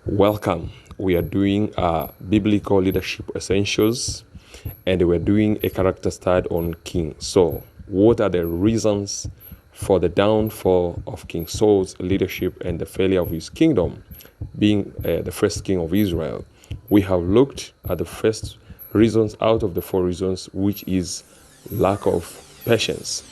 Welcome. We are doing biblical leadership essentials, and we're doing a character study on King Saul. What are the reasons for the downfall of King Saul's leadership and the failure of his kingdom, being the first king of Israel? We have looked at the first reasons out of the four reasons, which is lack of patience.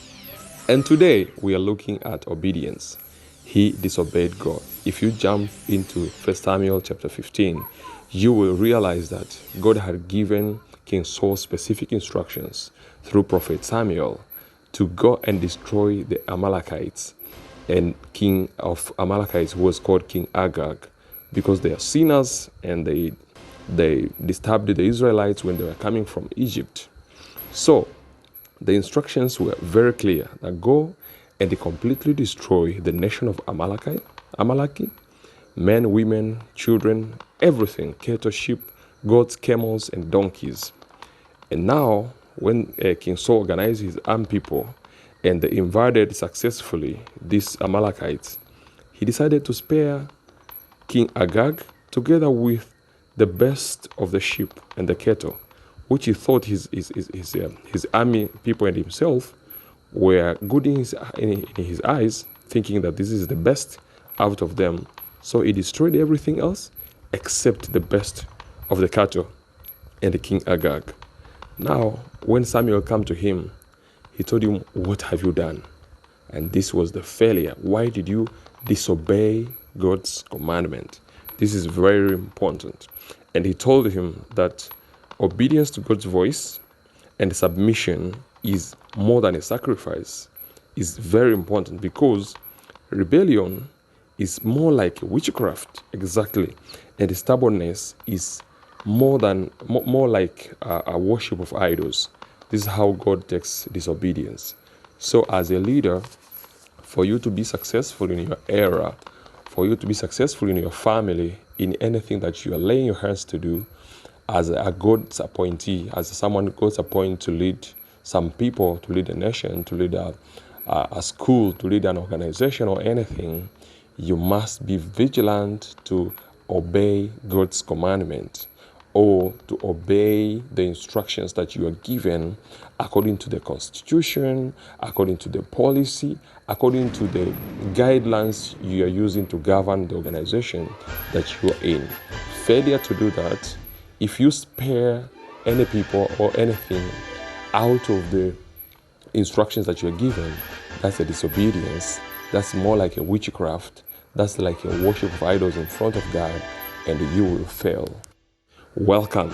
And today we are looking at obedience. He disobeyed God. If you jump into 1 Samuel chapter 15, you will realize that God had given King Saul specific instructions through prophet Samuel to go and destroy the Amalekites. And king of Amalekites was called King Agag because they are sinners and they disturbed the Israelites when they were coming from Egypt. So the instructions were very clear that go and completely destroy the nation of Amalek, men, women, children, everything, cattle, sheep, goats, camels, and donkeys. And now, when King Saul organized his armed people and they invaded successfully these Amalekites, he decided to spare King Agag together with the best of the sheep and the cattle, which he thought his army people and himself were good in his eyes, thinking that this is the best out of them. So he destroyed everything else except the best of the cattle and the King Agag. Now, when Samuel came to him, he told him, "What have you done?" And this was the failure. Why did you disobey God's commandment? This is very important. And he told him that obedience to God's voice and submission is more than a sacrifice, is very important, because rebellion is more like witchcraft, exactly, and stubbornness is more like a worship of idols. This is how God takes disobedience. So as a leader, for you to be successful in your era, for you to be successful in your family, in anything that you are laying your hands to do, as a God's appointee, as someone God's appointed to lead some people, to lead a nation, to lead a school, to lead an organization or anything, you must be vigilant to obey God's commandment or to obey the instructions that you are given according to the Constitution, according to the policy, according to the guidelines you are using to govern the organization that you are in. Failure to do that, if you spare any people or anything out of the instructions that you are given, that's a disobedience. That's more like a witchcraft. That's like a worship of idols in front of God, and you will fail. Welcome.